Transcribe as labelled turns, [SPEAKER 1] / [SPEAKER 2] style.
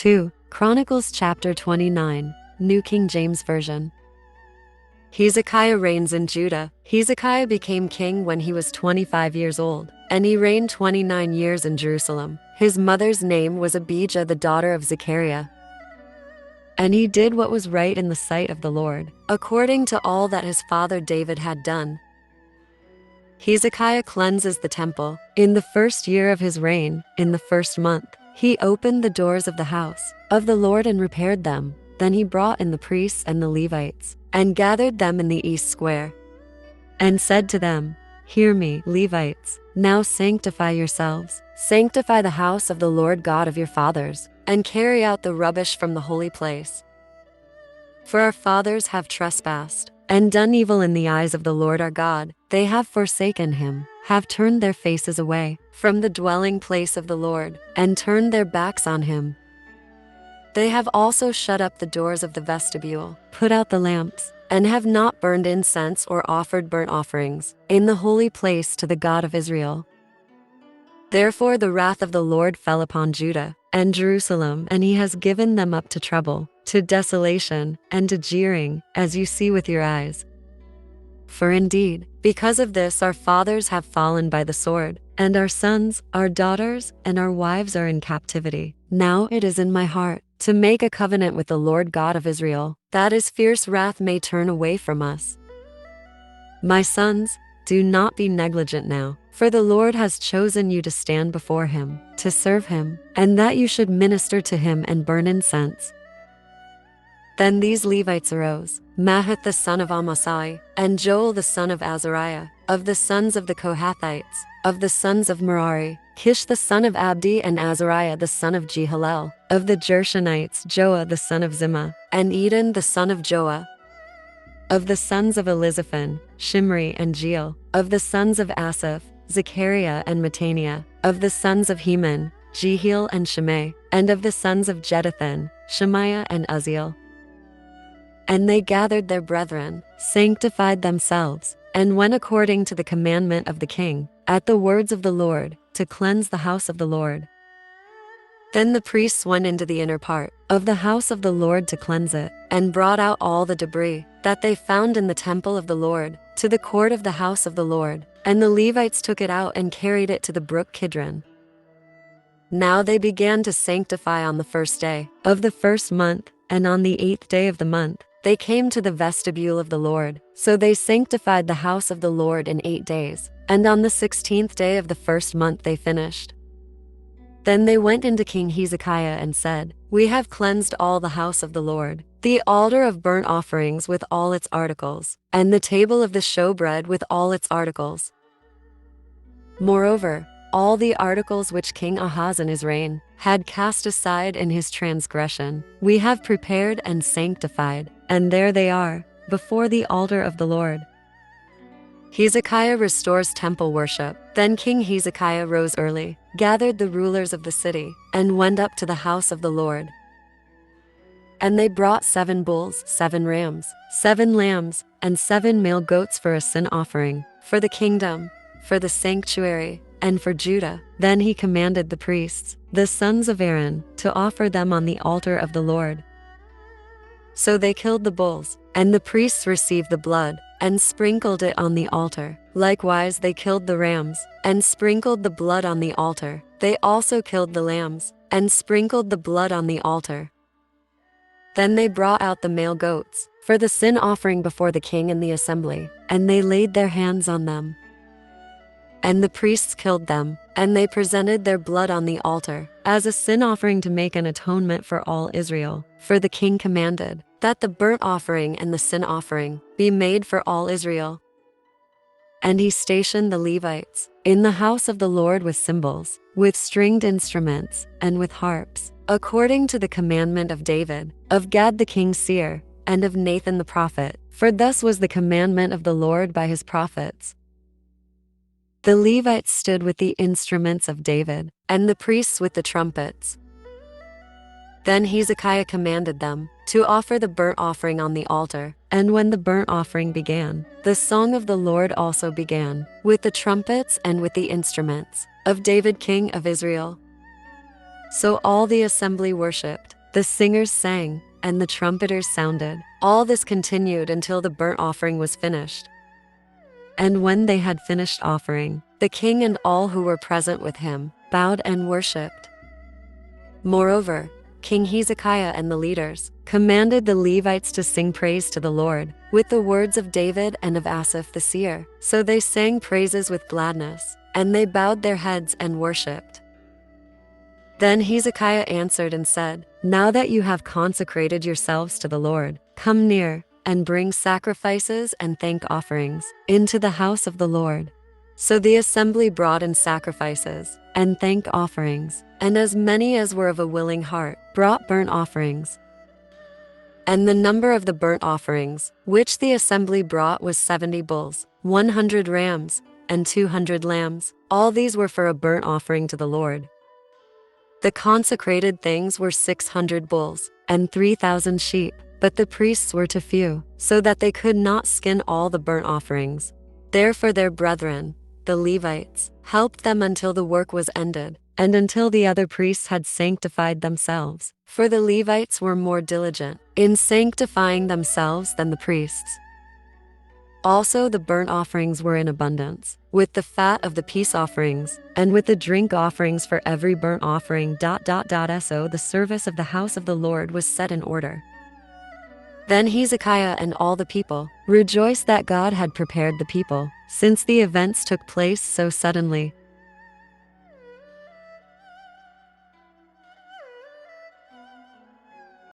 [SPEAKER 1] 2 Chronicles chapter 29, New King James Version. Hezekiah reigns in Judah. Hezekiah became king when he was 25 years old, and he reigned 29 years in Jerusalem. His mother's name was Abijah, the daughter of Zechariah. And he did what was right in the sight of the Lord, according to all that his father David had done. Hezekiah cleanses the temple. In the first year of his reign, in the first month, he opened the doors of the house of the Lord and repaired them. Then he brought in the priests and the Levites, and gathered them in the east square, and said to them, "Hear me, Levites, now sanctify yourselves, sanctify the house of the Lord God of your fathers, and carry out the rubbish from the holy place. For our fathers have trespassed, and done evil in the eyes of the Lord our God. They have forsaken him, have turned their faces away from the dwelling place of the Lord, and turned their backs on him. They have also shut up the doors of the vestibule, put out the lamps, and have not burned incense or offered burnt offerings in the holy place to the God of Israel. Therefore the wrath of the Lord fell upon Judah and Jerusalem, and he has given them up to trouble, to desolation, and to jeering, as you see with your eyes. For indeed, because of this our fathers have fallen by the sword, and our sons, our daughters, and our wives are in captivity. Now it is in my heart to make a covenant with the Lord God of Israel, that his fierce wrath may turn away from us. My sons, do not be negligent now, for the Lord has chosen you to stand before him, to serve him, and that you should minister to him and burn incense." Then these Levites arose, Mahath the son of Amasai, and Joel the son of Azariah, of the sons of the Kohathites, of the sons of Merari, Kish the son of Abdi, and Azariah the son of Jehalel, of the Gershonites Joah the son of Zimmah, and Eden the son of Joah. Of the sons of Elizaphan, Shimri and Jeiel, of the sons of Asaph, Zechariah and Mattaniah, of the sons of Heman, Jehiel and Shimei, and of the sons of Jeduthun, Shemaiah and Uzziel. And they gathered their brethren, sanctified themselves, and went according to the commandment of the king, at the words of the Lord, to cleanse the house of the Lord. Then the priests went into the inner part of the house of the Lord to cleanse it, and brought out all the debris that they found in the temple of the Lord, to the court of the house of the Lord, and the Levites took it out and carried it to the brook Kidron. Now they began to sanctify on the first day of the first month, and on the 8th day of the month, they came to the vestibule of the Lord. So they sanctified the house of the Lord in 8 days, and on the 16th day of the first month they finished. Then they went into King Hezekiah and said, "We have cleansed all the house of the Lord, the altar of burnt offerings with all its articles, and the table of the showbread with all its articles. Moreover, all the articles which King Ahaz in his reign had cast aside in his transgression, we have prepared and sanctified, and there they are, before the altar of the Lord." Hezekiah restores temple worship. Then King Hezekiah rose early, gathered the rulers of the city, and went up to the house of the Lord. And they brought 7 bulls, 7 rams, 7 lambs, and 7 male goats for a sin offering, for the kingdom, for the sanctuary, and for Judah. Then he commanded the priests, the sons of Aaron, to offer them on the altar of the Lord. So they killed the bulls, and the priests received the blood, and sprinkled it on the altar. Likewise they killed the rams, and sprinkled the blood on the altar. They also killed the lambs, and sprinkled the blood on the altar. Then they brought out the male goats, for the sin offering before the king and the assembly, and they laid their hands on them. And the priests killed them, and they presented their blood on the altar, as a sin offering to make an atonement for all Israel. For the king commanded that the burnt offering and the sin offering be made for all Israel. And he stationed the Levites in the house of the Lord with cymbals, with stringed instruments, and with harps, according to the commandment of David, of Gad the king's seer, and of Nathan the prophet. For thus was the commandment of the Lord by his prophets. The Levites stood with the instruments of David, and the priests with the trumpets. Then Hezekiah commanded them to offer the burnt offering on the altar. And when the burnt offering began, the song of the Lord also began, with the trumpets and with the instruments of David king of Israel. So all the assembly worshipped, the singers sang, and the trumpeters sounded. All this continued until the burnt offering was finished. And when they had finished offering, the king and all who were present with him bowed and worshipped. Moreover, King Hezekiah and the leaders commanded the Levites to sing praise to the Lord with the words of David and of Asaph the seer. So they sang praises with gladness, and they bowed their heads and worshipped. Then Hezekiah answered and said, "Now that you have consecrated yourselves to the Lord, come near and bring sacrifices and thank offerings into the house of the Lord." So the assembly brought in sacrifices and thank offerings, and as many as were of a willing heart brought burnt offerings. And the number of the burnt offerings which the assembly brought was 70 bulls, 100 rams, and 200 lambs. All these were for a burnt offering to the Lord. The consecrated things were 600 bulls and 3,000 sheep, but the priests were too few, so that they could not skin all the burnt offerings. Therefore their brethren, the Levites, helped them until the work was ended, and until the other priests had sanctified themselves. For the Levites were more diligent in sanctifying themselves than the priests. Also the burnt offerings were in abundance, with the fat of the peace offerings, and with the drink offerings for every burnt offering. So the service of the house of the Lord was set in order. Then Hezekiah and all the people rejoiced that God had prepared the people, since the events took place so suddenly.